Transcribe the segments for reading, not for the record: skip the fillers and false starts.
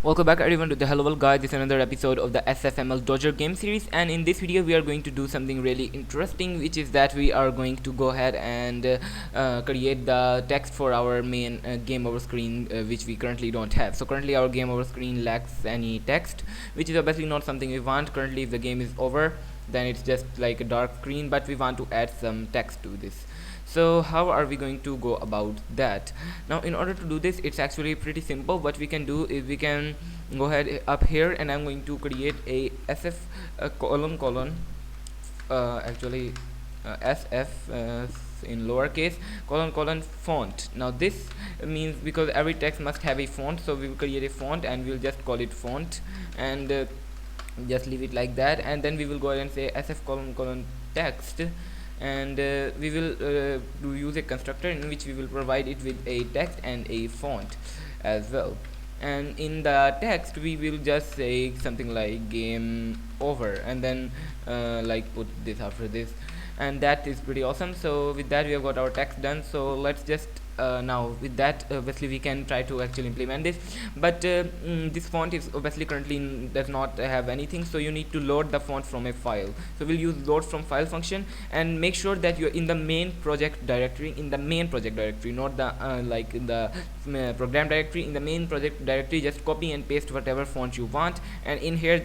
Welcome back everyone to the Hello World Guide. This is another episode of the SFML Dodger game series, and in this video we are going to do something really interesting, which is that we are going to go ahead and create the text for our main game over screen, which we currently don't have. So currently our game over screen lacks any text, which is obviously not something we want. Currently if the game is over, then it's just like a dark screen, but we want to add some text to this. So how are we going to go about that? Now in order to do this, it's actually pretty simple. What we can do is we can go ahead up here, and I'm going to create a sf colon actually sf in lowercase colon font. Now this means because every text must have a font, so we will create a font and we'll just call it font, and just leave it like that, and then we will go ahead and say sf colon text, and we will use a constructor in which we will provide it with a text and a font as well. And in the text we will just say something like game over, and then like put this after this, and that is pretty awesome. So with that we have got our text done. So let's just now with that obviously we can try to actually implement this, but this font is obviously currently does not have anything, so you need to load the font from a file. So we'll use load from file function, and make sure that you're in the main project directory, not the like in the program directory. In the main project directory, just copy and paste whatever font you want, and in here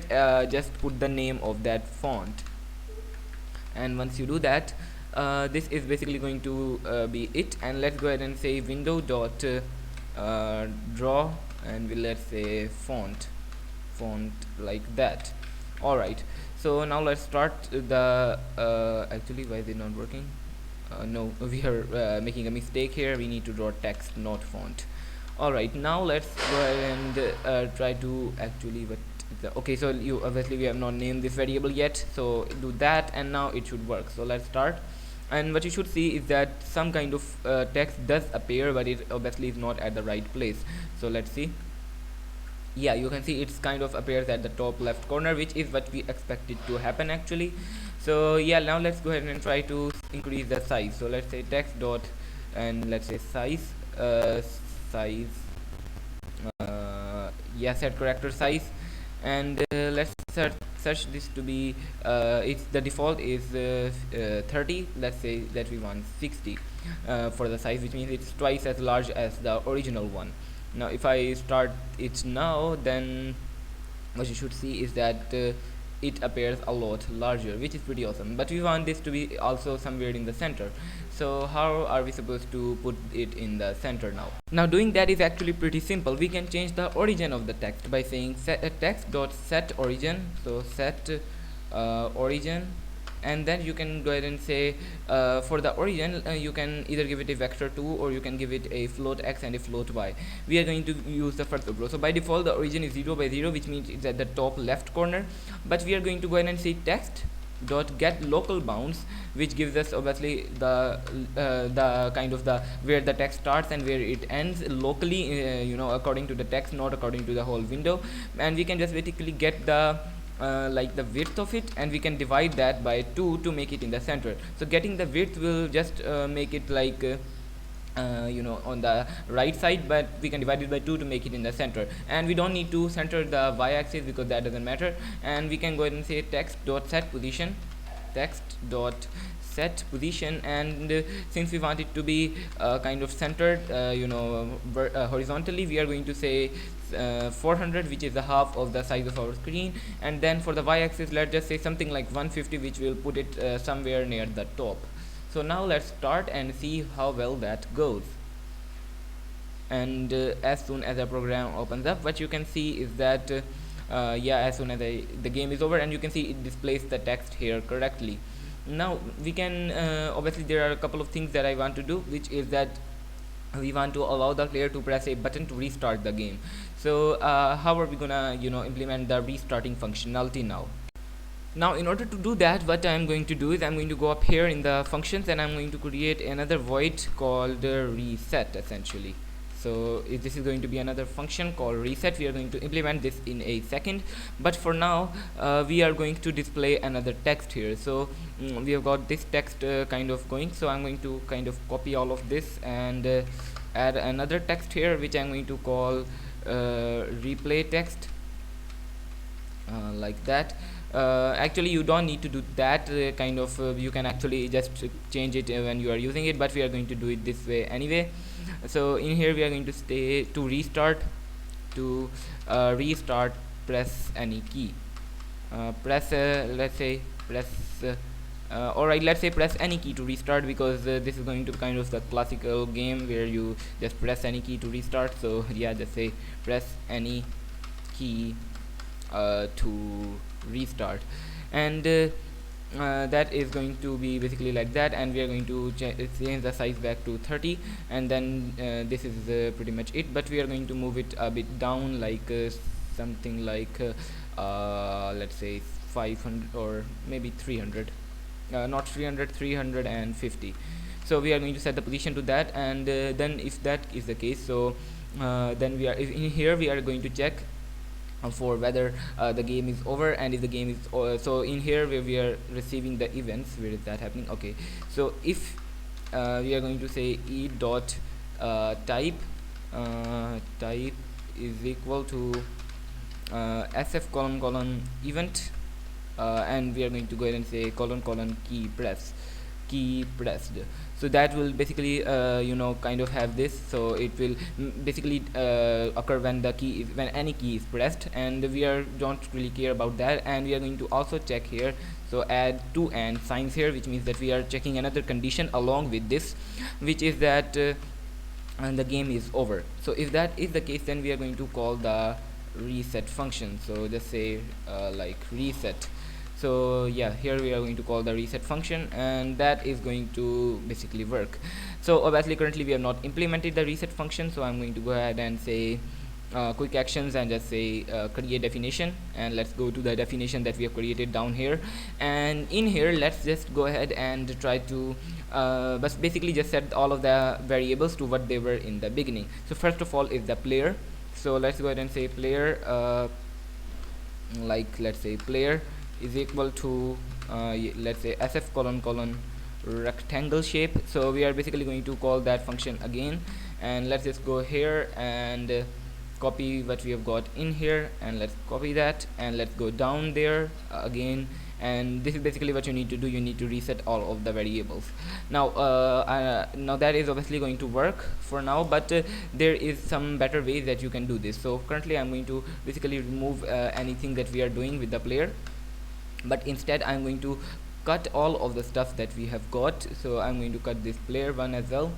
just put the name of that font. And once you do that, this is basically going to be it. And let's go ahead and say window dot draw, and we'll let's say font like that. Alright, so now let's start the actually, why is it not working? No, we are making a mistake here. We need to draw text, not font. Alright, now let's go ahead and try to actually okay, so you obviously we have not named this variable yet, so do that, and now it should work. So let's start, and what you should see is that some kind of text does appear, but it obviously is not at the right place. So let's see. Yeah, you can see it's kind of appears at the top left corner, which is what we expected to happen actually. So yeah, now let's go ahead and try to increase the size. So let's say text dot, and let's say size yeah, set character size, and let's search this to be it's the default is 30. Let's say that we want 60 for the size, which means it's twice as large as the original one. Now if I start it now, then what you should see is that it appears a lot larger, which is pretty awesome, but we want this to be also somewhere in the center. So how are we supposed to put it in the center now? Now doing that is actually pretty simple. We can change the origin of the text by saying text dot set origin. So set origin, and then you can go ahead and say for the origin you can either give it a vector 2, or you can give it a float x and a float y. We are going to use the first approach. So by default the origin is 0 by 0, which means it's at the top left corner, but we are going to go ahead and say text dot get local bounds, which gives us obviously the kind of the where the text starts and where it ends locally, according to the text, not according to the whole window. And we can just basically get the like the width of it, and we can divide that by 2 to make it in the center. So getting the width will just make it like on the right side, but we can divide it by 2 to make it in the center, and we don't need to center the y-axis because that doesn't matter. And we can go ahead and say text dot set position, and since we want it to be kind of centered horizontally, we are going to say 400, which is the half of the size of our screen. And then for the y-axis, let's just say something like 150, which will put it somewhere near the top. So now let's start and see how well that goes. And as soon as the program opens up, what you can see is that as soon as the game is over, and you can see it displays the text here correctly. Now we can obviously there are a couple of things that I want to do, which is that we want to allow the player to press a button to restart the game. So how are we gonna implement the restarting functionality now? Now in order to do that, what I'm going to do is I'm going to go up here in the functions, and I'm going to create another void called reset essentially. So this is going to be another function called reset. We are going to implement this in a second, but for now we are going to display another text here. So we have got this text kind of going, so I'm going to kind of copy all of this and add another text here, which I'm going to call replay text, like that. Actually you don't need to do that kind of you can actually just change it when you are using it, but we are going to do it this way anyway. So in here we are going to stay to restart. To restart, press any key. Press let's say press alright, let's say press any key to restart, because this is going to kind of the classical game where you just press any key to restart. So yeah, just say press any key to restart, and that is going to be basically like that, and we are going to change the size back to 30, and then this is pretty much it. But we are going to move it a bit down, like something like let's say 500 or maybe 300, not 300, 350. So we are going to set the position to that, and then if that is the case, so then we are in here we are going to check for whether the game is over, and if the game is so in here where we are receiving the events, where is that happening? Okay, so if we are going to say e dot type type is equal to sf colon colon event, and we are going to go ahead and say colon colon key pressed. So that will basically kind of have this, so it will basically occur when the key is when any key is pressed, and we are don't really care about that. And we are going to also check here, so add two and signs here, which means that we are checking another condition along with this, which is that and the game is over. So if that is the case, then we are going to call the reset function. So just say like reset. So yeah, here we are going to call the reset function, and that is going to basically work. So obviously currently we have not implemented the reset function, so I'm going to go ahead and say quick actions and just say create definition, and let's go to the definition that we have created down here. And in here let's just go ahead and try to but basically just set all of the variables to what they were in the beginning. So first of all is the player. So let's go ahead and say player like let's say player is equal to let's say sf colon colon rectangle shape. So we are basically going to call that function again, and let's just go here and copy what we have got in here, and let's copy that, and let's go down there again. And this is basically what you need to do. You need to reset all of the variables. Now now that is obviously going to work for now, but there is some better ways that you can do this. So currently I'm going to basically remove anything that we are doing with the player, but instead I'm going to cut all of the stuff that we have got. So I'm going to cut this player one as well,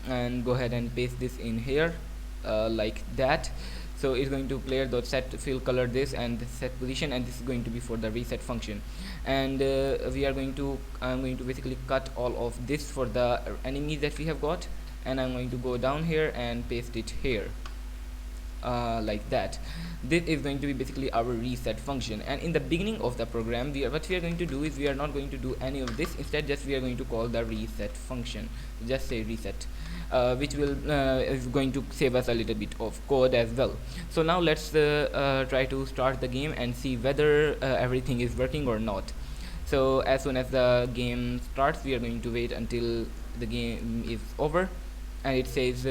and go ahead and paste this in here like that. So it's going to player dot set fill color this and set position, and this is going to be for the reset function. And we are going to I'm going to basically cut all of this for the enemies that we have got, and I'm going to go down here and paste it here like that. This is going to be basically our reset function. And in the beginning of the program, what we are going to do is we are not going to do any of this. Instead, just we are going to call the reset function. Just say reset, which will is going to save us a little bit of code as well. So now let's try to start the game and see whether everything is working or not. So as soon as the game starts, we are going to wait until the game is over, and it says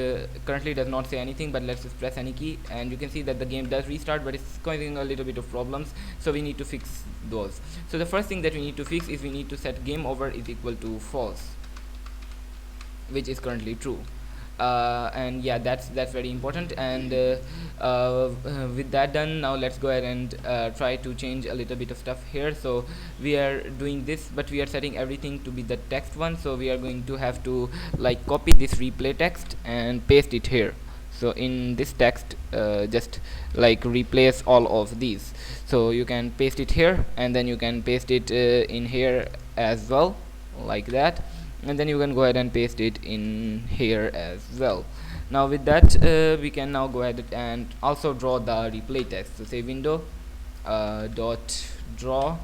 currently does not say anything, but let's just press any key, and you can see that the game does restart, but it's causing a little bit of problems, so we need to fix those. So the first thing that we need to fix is we need to set game over is equal to false, which is currently true. And yeah, that's very important. And with that done, now let's go ahead and try to change a little bit of stuff here. So we are doing this, but we are setting everything to be the text one. So we are going to have to like copy this replay text and paste it here. So in this text, just like replace all of these. So you can paste it here, and then you can paste it in here as well, like that. And then you can go ahead and paste it in here as well. Now with that, we can now go ahead and also draw the replay text. So say window dot draw,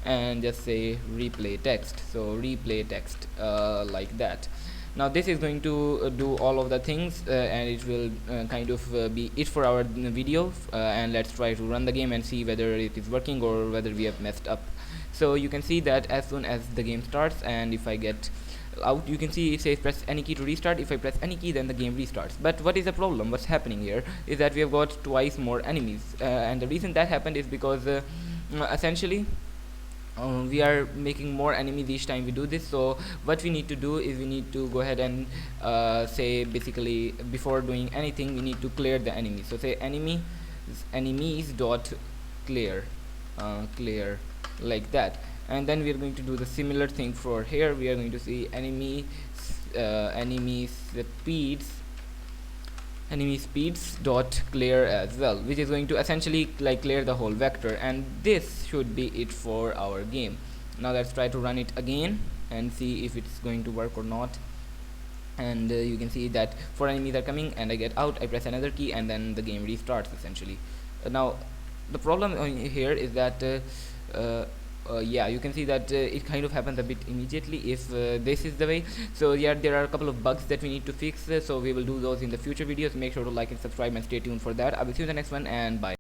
and just say replay text. So replay text like that. Now this is going to do all of the things, and it will kind of be it for our video. And let's try to run the game and see whether it is working or whether we have messed up. So you can see that as soon as the game starts, and if I get out, you can see it says press any key to restart. If I press any key, then the game restarts. But what is the problem? What's happening here is that we have got twice more enemies, and the reason that happened is because essentially we are making more enemies each time we do this. So what we need to do is we need to go ahead and say, basically, before doing anything, we need to clear the enemy. So say enemies dot clear, clear, like that. And then we are going to do the similar thing for here. We are going to see enemy speeds dot clear as well, which is going to essentially like clear the whole vector. And this should be it for our game. Now let's try to run it again and see if it's going to work or not. And you can see that 4 enemies are coming, and I get out, I press another key, and then the game restarts essentially. Now the problem here is that yeah, you can see that it kind of happens a bit immediately if this is the way. So yeah, there are a couple of bugs that we need to fix, so we will do those in the future videos. Make sure to like and subscribe and stay tuned for that. I will see you in the next one, and bye.